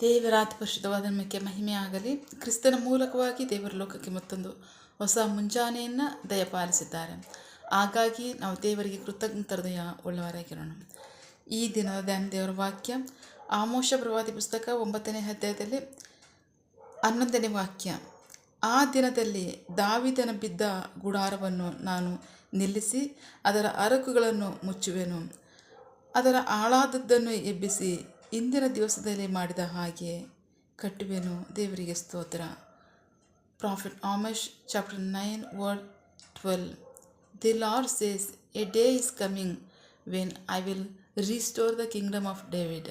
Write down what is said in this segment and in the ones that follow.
ದೇವರಾದ ಪರಿಶುದ್ಧವಾದ ನಮಗೆ ಮಹಿಮೆ ಆಗಲಿ. ಕ್ರಿಸ್ತನ ಮೂಲಕವಾಗಿ ದೇವರ ಲೋಕಕ್ಕೆ ಮತ್ತೊಂದು ಹೊಸ ಮುಂಜಾನೆಯನ್ನು ದಯಪಾಲಿಸಿದ್ದಾರೆ. ಹಾಗಾಗಿ ನಾವು ದೇವರಿಗೆ ಕೃತಜ್ಞ ಹೃದಯ ಉಳ್ಳವರಾಗಿರೋಣ. ಈ ದಿನದ ದೇವರ ವಾಕ್ಯ ಆಮೋಷ ಪ್ರವಾದಿ ಪುಸ್ತಕ 9ನೇ ಅಧ್ಯಾಯದಲ್ಲಿ 11ನೇ ವಾಕ್ಯ. ಆ ದಿನದಲ್ಲಿ ದಾವೀದನ ಬಿದ್ದ ಗುಡಾರವನ್ನು ನಾನು ನಿಲ್ಲಿಸಿ ಅದರ ಅರಕುಗಳನ್ನು ಮುಚ್ಚುವೆನು, ಅದರ ಹಾಳಾದದ್ದನ್ನು ಎಬ್ಬಿಸಿ ಇಂದಿನ ದಿವಸದಲ್ಲಿ ಮಾಡಿದ ಹಾಗೆ ಕಟ್ಟುವೆನು. ದೇವರಿಗೆ ಸ್ತೋತ್ರ. Prophet Amos chapter 9 word 12. The Lord says, a day is coming when I will restore the kingdom of David,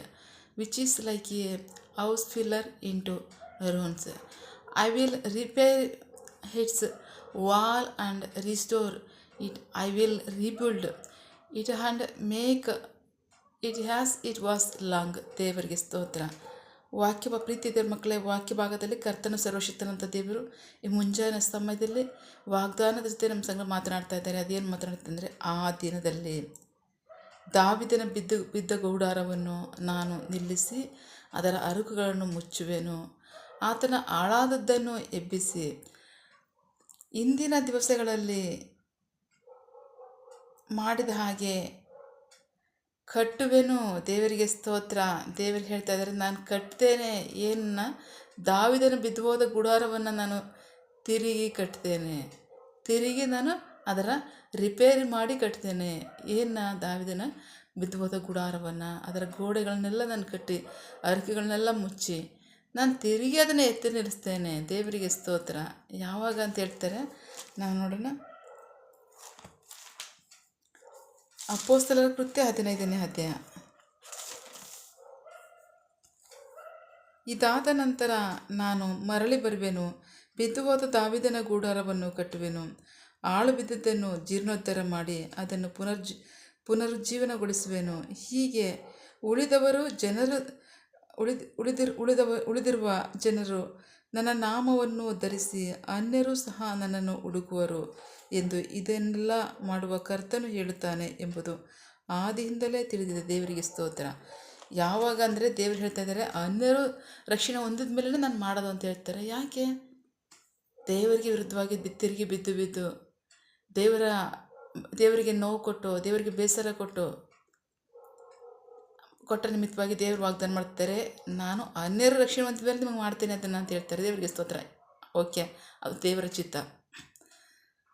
which is like a house filler into ruins. I will repair its wall and restore it. I will rebuild it and make it as it was long. ದೇವರಿಗೆ ಸ್ತೋತ್ರ. ವಾಕ್ಯ ಪ್ರೀತಿ ದೇವ್ರ ಮಕ್ಕಳೇ, ವಾಕ್ಯ ಭಾಗದಲ್ಲಿ ಕರ್ತನು ಸರ್ವಶಕ್ತನಂತ ದೇವರು ಈ ಮುಂಜಾನೆ ಸಮಯದಲ್ಲಿ ವಾಗ್ದಾನದ ಜೊತೆ ನಮ್ಮ ಸಂಗ ಮಾತನಾಡ್ತಾ ಇದ್ದಾರೆ. ಅದೇನು ಮಾತನಾಡ್ತಾರೆ ಅಂದರೆ, ಆ ದಿನದಲ್ಲಿ ದಾವೀದನ ಬಿದ್ದ ಗೂಡಾರವನ್ನು ನಾನು ನಿಲ್ಲಿಸಿ ಅದರ ಅರಕುಗಳನ್ನು ಮುಚ್ಚುವೆನು, ಆತನ ಹಾಳಾದದ್ದನ್ನು ಎಬ್ಬಿಸಿ ಇಂದಿನ ದಿವಸಗಳಲ್ಲಿ ಮಾಡಿದ ಹಾಗೆ ಕಟ್ಟುವೆನು. ದೇವರಿಗೆ ಸ್ತೋತ್ರ. ದೇವರು ಹೇಳ್ತಾ ಇದ್ದಾರೆ, ನಾನು ಕಟ್ತೇನೆ. ಏನನ್ನ? ದಾವೀದನ ಬಿದ್ದು ಹೋದ ಗುಡಾರವನ್ನು ನಾನು ತಿರುಗಿ ಕಟ್ತೇನೆ. ತಿರುಗಿ ನಾನು ಅದರ ರಿಪೇರಿ ಮಾಡಿ ಕಟ್ತೇನೆ. ಏನು? ದಾವೀದನ ಬಿದ್ದು ಹೋದ ಗುಡಾರವನ್ನು, ಅದರ ಗೋಡೆಗಳನ್ನೆಲ್ಲ ನಾನು ಕಟ್ಟಿ ಅರಕೆಗಳನ್ನೆಲ್ಲ ಮುಚ್ಚಿ ನಾನು ತಿರುಗಿ ಅದನ್ನು ಎತ್ತಿ ನಿಲ್ಲಿಸ್ತೇನೆ. ದೇವರಿಗೆ ಸ್ತೋತ್ರ. ಯಾವಾಗ ಅಂತ ಹೇಳ್ತಾರೆ ನಾವು ನೋಡೋಣ. ಅಪೊಸ್ತಲರ ಕೃತ್ಯ 15ನೇ ಅಧ್ಯಾಯ. ಇದಾದ ನಂತರ ನಾನು ಮರಳಿ ಬರುವೆನು, ಬಿದ್ದು ಹೋದ ದಾವೀದನ ಗೂಡಾರವನ್ನು ಕಟ್ಟುವೆನು, ಆಳು ಬಿದ್ದದ್ದನ್ನು ಜೀರ್ಣೋದ್ಧಾರ ಮಾಡಿ ಅದನ್ನು ಪುನರುಜ್ಜೀವನಗೊಳಿಸುವೆನು. ಹೀಗೆ ಉಳಿದಿರುವ ಜನರು ನನ್ನ ನಾಮವನ್ನು ಧರಿಸಿ ಅನ್ಯರು ಸಹ ನನ್ನನ್ನು ಹುಡುಕುವರು ಎಂದು ಇದನ್ನೆಲ್ಲ ಮಾಡುವ ಕರ್ತನು ಹೇಳುತ್ತಾನೆ ಎಂಬುದು ಆದಿಯಿಂದಲೇ ತಿಳಿದಿದೆ. ದೇವರಿಗೆ ಸ್ತೋತ್ರ. ಯಾವಾಗ ಅಂದರೆ ದೇವರು ಹೇಳ್ತಾ ಇದ್ದಾರೆ, ಅನ್ಯರು ರಕ್ಷಣೆ ಹೊಂದಿದ ಮೇಲೆ ನಾನು ಮಾಡೋದು ಅಂತ ಹೇಳ್ತಾರೆ. ಯಾಕೆ? ದೇವರಿಗೆ ವಿರುದ್ಧವಾಗಿ ತಿರುಗಿ ಬಿದ್ದು ದೇವರಿಗೆ ನೋವು ಕೊಟ್ಟು, ದೇವರಿಗೆ ಬೇಸರ ಕೊಟ್ಟ ನಿಮಿತ್ತವಾಗಿ ದೇವರು ವಾಗ್ದಾನ ಮಾಡ್ತಾರೆ, ನಾನು ಅನ್ಯರು ರಕ್ಷಣೆ ಹೊಂದಿದ ಮೇಲೆ ನಿಮಗೆ ಮಾಡ್ತೇನೆ ಅದನ್ನು ಅಂತ ಹೇಳ್ತಾರೆ. ದೇವರಿಗೆ ಸ್ತೋತ್ರ. ಓಕೆ, ಅದು ದೇವರ ಚಿತ್ತ.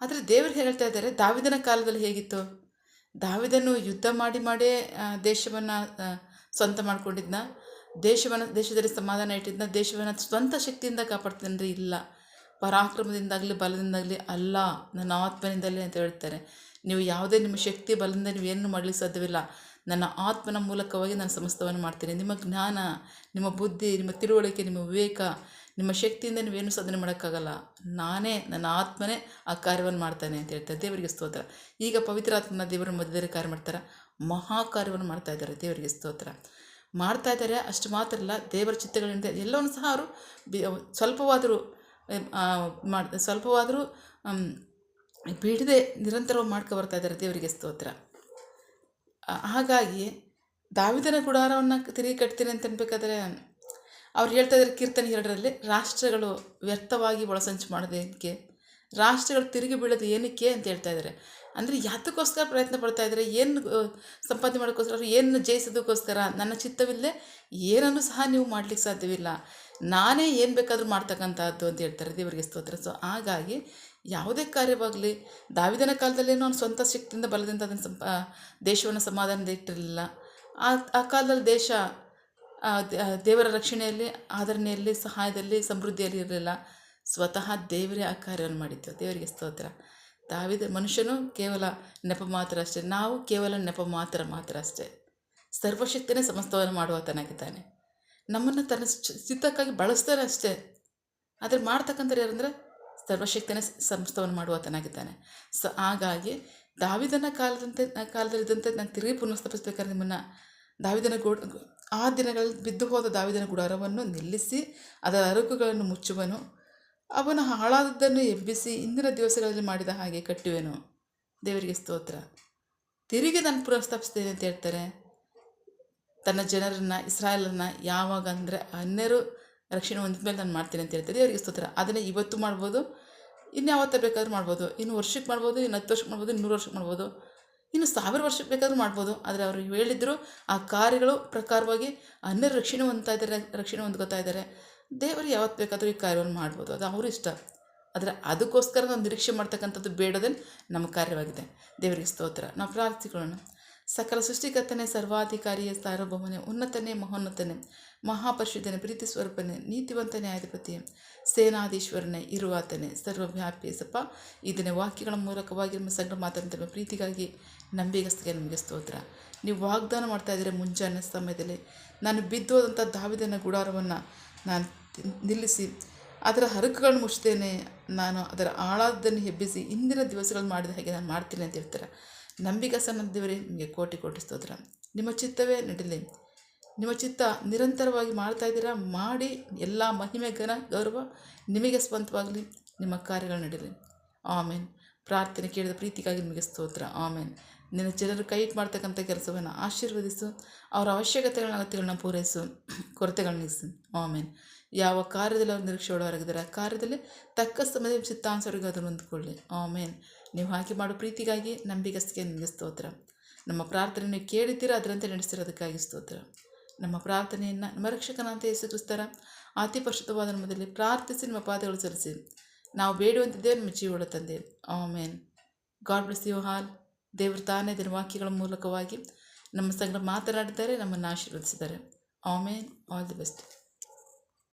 ಆದರೆ ದೇವರು ಹೇಳ್ತಾ ಇದ್ದಾರೆ, ದಾವೀದನ ಕಾಲದಲ್ಲಿ ಹೇಗಿತ್ತು? ದಾವೀದನು ಯುದ್ಧ ಮಾಡೇ ದೇಶವನ್ನು ಸ್ವಂತ ಮಾಡ್ಕೊಂಡಿದ್ನ, ದೇಶದಲ್ಲಿ ಸಮಾಧಾನ ಇಟ್ಟಿದ್ನ, ದೇಶವನ್ನು ಸ್ವಂತ ಶಕ್ತಿಯಿಂದ ಕಾಪಾಡ್ತಾನೆ? ಇಲ್ಲ, ಪರಾಕ್ರಮದಿಂದಾಗಲಿ ಬಲದಿಂದಾಗಲಿ ಅಲ್ಲ, ನನ್ನ ಆತ್ಮನಿಂದಲೇ ಅಂತ ಹೇಳ್ತಾರೆ. ನೀವು ಯಾವುದೇ ನಿಮ್ಮ ಶಕ್ತಿ ಬಲದಿಂದ ನೀವೇನು ಮಾಡಲಿಕ್ಕೆ ಸಾಧ್ಯವಿಲ್ಲ. ನನ್ನ ಆತ್ಮನ ಮೂಲಕವಾಗಿ ನಾನು ಸಮಸ್ತವನ್ನು ಮಾಡ್ತೇನೆ. ನಿಮ್ಮ ಜ್ಞಾನ, ನಿಮ್ಮ ಬುದ್ಧಿ, ನಿಮ್ಮ ತಿಳುವಳಿಕೆ, ನಿಮ್ಮ ವಿವೇಕ, ನಿಮ್ಮ ಶಕ್ತಿಯಿಂದ ನೀವೇನು ಸಾಧನೆ ಮಾಡೋಕ್ಕಾಗಲ್ಲ. ನಾನೇ, ನನ್ನ ಆತ್ಮನೇ ಆ ಕಾರ್ಯವನ್ನು ಮಾಡ್ತಾನೆ ಅಂತ ಹೇಳ್ತಾರೆ. ದೇವರಿಗೆ ಸ್ತೋತ್ರ. ಈಗ ಪವಿತ್ರಾತ್ಮನ ದೇವರ ಮಧ್ಯದಲ್ಲಿ ಕಾರ್ಯ ಮಾಡ್ತಾರೆ, ಮಹಾ ಕಾರ್ಯವನ್ನು ಮಾಡ್ತಾ ಇದ್ದಾರೆ. ದೇವರಿಗೆ ಸ್ತೋತ್ರ. ಮಾಡ್ತಾ ಇದ್ದಾರೆ. ಅಷ್ಟು ಮಾತ್ರ ಅಲ್ಲ, ದೇವರ ಚಿತ್ತಗಳಿಂದ ಎಲ್ಲವನ್ನೂ ಸಹ ಅವರು ಸ್ವಲ್ಪವಾದರೂ ಬಿಡದೆ ನಿರಂತರವಾಗಿ ಮಾಡ್ಕೊ ಇದ್ದಾರೆ. ದೇವರಿಗೆ ಸ್ತೋತ್ರ. ಹಾಗಾಗಿ ದಾವೀದನ ಗುಡಾರವನ್ನು ತಿರುಗಿ ಕಟ್ತೀನಿ ಅಂತ ಅನ್ಬೇಕಾದ್ರೆ ಅವ್ರು ಹೇಳ್ತಾ ಇದ್ದಾರೆ ಕೀರ್ತನೆ 2ರಲ್ಲಿ, ರಾಷ್ಟ್ರಗಳು ವ್ಯರ್ಥವಾಗಿ ಒಳಸಂಚು ಮಾಡೋದೇನಕ್ಕೆ, ರಾಷ್ಟ್ರಗಳು ತಿರುಗಿ ಬೀಳೋದು ಏನಕ್ಕೆ ಅಂತ ಹೇಳ್ತಾ ಇದ್ದಾರೆ. ಅಂದರೆ ಯಾತಕ್ಕೋಸ್ಕರ ಪ್ರಯತ್ನ ಪಡ್ತಾ ಇದ್ದಾರೆ? ಏನು ಸಂಪಾದನೆ ಮಾಡೋಕ್ಕೋಸ್ಕರ, ಏನು ಜಯಿಸೋದಕ್ಕೋಸ್ಕರ? ನನ್ನ ಚಿತ್ತವಿಲ್ಲದೆ ಏನನ್ನು ಸಹ ನೀವು ಮಾಡಲಿಕ್ಕೆ ಸಾಧ್ಯವಿಲ್ಲ, ನಾನೇ ಏನು ಬೇಕಾದರೂ ಮಾಡ್ತಕ್ಕಂಥದ್ದು ಅಂತ ಹೇಳ್ತಾರೆ. ದೇವರಿಗೆ ಸ್ತೋತ್ರ. ಸೊ ಹಾಗಾಗಿ ಯಾವುದೇ ಕಾರ್ಯವಾಗಲಿ, ದಾವೀದನ ಕಾಲದಲ್ಲೇನೋ ಅವನು ಸ್ವಂತ ಶಕ್ತಿಯಿಂದ ಬಲದಿಂದ ಅದನ್ನು ದೇಶವನ್ನು ಸಮಾಧಾನದ ಇಟ್ಟಿರಲಿಲ್ಲ. ಆ ಕಾಲದಲ್ಲಿ ದೇಶ ದೇವರ ರಕ್ಷಣೆಯಲ್ಲಿ, ಆದರಣೆಯಲ್ಲಿ, ಸಹಾಯದಲ್ಲಿ, ಸಮೃದ್ಧಿಯಲ್ಲಿ ಇರಲಿಲ್ಲ. ಸ್ವತಃ ದೇವರೇ ಆ ಕಾರ್ಯವನ್ನು ಮಾಡಿದ್ದು. ದೇವರಿಗೆ ಸ್ತೋತ್ರ. ಮನುಷ್ಯನು ಕೇವಲ ನೆಪ ಮಾತ್ರ ಅಷ್ಟೇ, ನಾವು ಕೇವಲ ನೆಪ ಮಾತ್ರ ಅಷ್ಟೇ. ಸರ್ವಶಕ್ತಿನೇ ಸಮಸ್ತವನ್ನು ಮಾಡುವತನಾಗಿದ್ದಾನೆ. ನಮ್ಮನ್ನು ತನ್ನ ಚಿತ್ತಕ್ಕಾಗಿ ಬಳಸ್ತಾನೆ ಅಷ್ಟೇ. ಆದರೆ ಮಾಡ್ತಕ್ಕಂಥವ್ರು ಯಾರಂದರೆ ಸರ್ವಶಕ್ತಿನೇ ಸಮಸ್ತವನ್ನು ಮಾಡುವತನಾಗಿದ್ದಾನೆ. ಸೊ ಹಾಗಾಗಿ ದಾವೀದನ ಕಾಲದಲ್ಲಿದ್ದಂತೆ ನಾನು ತಿರುಗಿ ಪುನಃಸ್ಥಾಪಿಸ್ಬೇಕಾದ್ರೆ ನಿಮ್ಮನ್ನು, ಆ ದಿನಗಳಲ್ಲಿ ಬಿದ್ದು ಹೋದ ದಾವೀದನ ಗುಡಾರವನ್ನು ನಿಲ್ಲಿಸಿ ಅದರ ಅರಕುಗಳನ್ನು ಮುಚ್ಚುವನು, ಅವನು ಹಾಳಾದದ್ದನ್ನು ಎಬ್ಬಿಸಿ ಇಂದಿನ ದಿವಸಗಳಲ್ಲಿ ಮಾಡಿದ ಹಾಗೆ ಕಟ್ಟುವೆನು. ದೇವರಿಗೆ ಸ್ತೋತ್ರ. ತಿರುಗಿ ನಾನು ಪುನಃಸ್ಥಾಪಿಸ್ತೇನೆ ಅಂತ ಹೇಳ್ತಾರೆ. ತನ್ನ ಜನರನ್ನು ಇಸ್ರಾಯೇಲನ್ನು ಯಾವಾಗ ಅಂದರೆ ಅನ್ಯರು ರಕ್ಷಣೆ ಹೊಂದಿದ ಮೇಲೆ ನಾನು ಮಾಡ್ತೀನಿ ಅಂತ ಹೇಳ್ತಾರೆ. ದೇವರಿಗೆ ಸ್ತೋತ್ರ. ಅದನ್ನೇ ಇವತ್ತು ಮಾಡ್ಬೋದು, ಇನ್ಯಾವತ್ತ ಬೇಕಾದ್ರೂ ಮಾಡ್ಬೋದು. ಇನ್ನು ವರ್ಷಕ್ಕೆ ಮಾಡ್ಬೋದು, ಇನ್ನು 10 ವರ್ಷಕ್ಕೆ ಮಾಡ್ಬೋದು, 100 ವರ್ಷಕ್ಕೆ ಮಾಡ್ಬೋದು, ಇನ್ನು 1000 ವರ್ಷಕ್ಕೆ ಬೇಕಾದ್ರೂ ಮಾಡ್ಬೋದು. ಆದರೆ ಅವರು ಹೇಳಿದ್ರು ಆ ಕಾರ್ಯಗಳು ಪ್ರಕಾರವಾಗಿ ಅನ್ಯರು ರಕ್ಷಣೆ ಹೊಂದ್ತಾ ಇದ್ದಾರೆ, ರಕ್ಷಣೆ ಹೊಂದ್ಕೋತಾ ಇದ್ದಾರೆ. ದೇವರು ಯಾವತ್ತು ಬೇಕಾದರೂ ಈ ಕಾರ್ಯವನ್ನು ಮಾಡ್ಬೋದು, ಅದು ಅವರು ಇಷ್ಟ. ಆದರೆ ಅದಕ್ಕೋಸ್ಕರ ನಾವು ನಿರೀಕ್ಷೆ ಮಾಡ್ತಕ್ಕಂಥದ್ದು ಬೇಡದಲ್ಲಿ ನಮ್ಮ ಕಾರ್ಯವಾಗಿದೆ. ದೇವರಿಗೆ ಸ್ತೋತ್ರ. ನಾವು ಪ್ರಾರ್ಥಿಕೊಳ್ಳೋಣ. ಸಕಲ ಸೃಷ್ಟಿಕರ್ತನೇ, ಸರ್ವಾಧಿಕಾರಿಯ, ಸಾರ್ವಭೌಮನೇ, ಉನ್ನತನೇ, ಮಹೋನ್ನತನೇ, ಮಹಾಪರಿಶುದ್ಧನೇ, ಪ್ರೀತಿ ಸ್ವರೂಪನೇ, ನೀತಿವಂತನೇ, ಅಧಿಪತಿಯೇ, ಸೇನಾಧೀಶ್ವರನೇ, ಇರುವಾತನೇ, ಸರ್ವವ್ಯಾಪಿ ಸಪ್ಪ. ಇದನ್ನೇ ವಾಕ್ಯಗಳ ಮೂಲಕವಾಗಿ ನಮ್ಮ ಸಂಗಡ ಮಾತಾಡ್ತೇವೆ. ಪ್ರೀತಿಗಾಗಿ ನಂಬಿಗಸ್ತಿಗೆ ನಿಮಗೆ ಸ್ತೋತ್ರ. ನೀವು ವಾಗ್ದಾನ ಮಾಡ್ತಾಯಿದ್ದೀರಿ ಮುಂಜಾನೆ ಸಮಯದಲ್ಲಿ, ನಾನು ಬಿದ್ದೋದಂಥ ದಾವೀದನ ಗುಡಾರವನ್ನು ನಾನು ನಿಲ್ಲಿಸಿ ಅದರ ಹರಕುಗಳನ್ನು ಮುಚ್ಚುತ್ತೇನೆ, ನಾನು ಅದರ ಆಳಾದನ್ನು ಎಬ್ಬಿಸಿ ಇಂದಿನ ದಿವಸಗಳು ಮಾಡಿದ ಹಾಗೆ ನಾನು ಮಾಡ್ತೀನಿ ಅಂತ ಹೇಳ್ತಾರೆ. ನಂಬಿಗಸ್ತನ ದೇವರೇ, ನಿಮಗೆ ಕೋಟಿ ಕೋಟಿ ಸ್ತೋತ್ರ. ನಿಮ್ಮ ಚಿತ್ತವೇ ನಡೀಲಿ. ನಿಮ್ಮ ಚಿತ್ತ ನಿರಂತರವಾಗಿ ಮಾಡ್ತಾ ಇದ್ದೀರಾ, ಮಾಡಿ ಎಲ್ಲ ಮಹಿಮೆ, ಘನ, ಗೌರವ ನಿಮಗೆ ಸ್ವಂತವಾಗಲಿ. ನಿಮ್ಮ ಕಾರ್ಯಗಳು ನಡೀಲಿ. ಆಮೇನ್. ಪ್ರಾರ್ಥನೆ ಕೇಳಿದ ಪ್ರೀತಿಗಾಗಿ ನಿಮಗೆ ಸ್ತೋತ್ರ. ಆಮೇನ್. ನಿನ್ನ ಜನರು ಕೈ ಮಾಡ್ತಕ್ಕಂಥ ಕೆಲಸವನ್ನು ಆಶೀರ್ವದಿಸು, ಅವರ ಅವಶ್ಯಕತೆಗಳನ್ನ, ಅಗತ್ಯಗಳನ್ನ ಪೂರೈಸು, ಕೊರತೆಗಳನ್ನ ನೀಗಿಸು. ಆಮೇನ್. ಯಾವ ಕಾರ್ಯದಲ್ಲಿ ಅವರು ನಿರೀಕ್ಷೆ ಒಳಗಾಗಿದ್ದಾರೆ ಆ ಕಾರ್ಯದಲ್ಲಿ ತಕ್ಕ ಸಮಯದಲ್ಲಿ ಚಿತ್ತಾನುಸಾರವಾಗಿ ಅದನ್ನು ಹೊಂದ್ಕೊಳ್ಳಿ. ಆಮೇನ್. ನೀವು ಹಾಗೆ ಮಾಡೋ ಪ್ರೀತಿಗಾಗಿ ನಂಬಿಗಸ್ತಿಗೆ ನಿಮಗೆ ಸ್ತೋತ್ರ. ನಮ್ಮ ಪ್ರಾರ್ಥನೆ ನೀವು ಕೇಳಿದ್ದೀರಾ, ಅದರಂತೆ ನಡೆಸಿರೋದಕ್ಕಾಗಿ ಸ್ತೋತ್ರ. ನಮ್ಮ ಪ್ರಾರ್ಥನೆಯನ್ನು ನಮ್ಮ ರಕ್ಷಕನಾದ ಯೇಸು ಕ್ರಿಸ್ತರ ಅತಿ ಪರಿಶುದ್ಧವಾದ ನಾಮದಲ್ಲಿ ಪ್ರಾರ್ಥಿಸಿ ನಿಮ್ಮ ಪಾದಗಳು ಸಲ್ಲಿಸಿ ನಾವು ಬೇಡುವಂತಿದ್ದೇವೆ ನಿಮ್ಮ ಜೀವಳ ತಂದೆ. Amen. God bless you all. ದೇವರು ತಾನೇ ದಿನ ವಾಕ್ಯಗಳ ಮೂಲಕವಾಗಿ ನಮ್ಮ ಸಂಗಡ ಮಾತನಾಡಿದ್ದಾರೆ, ನಮ್ಮನ್ನು ಆಶೀರ್ವದಿಸಿದ್ದಾರೆ. ಆಮೇನ್. All the best.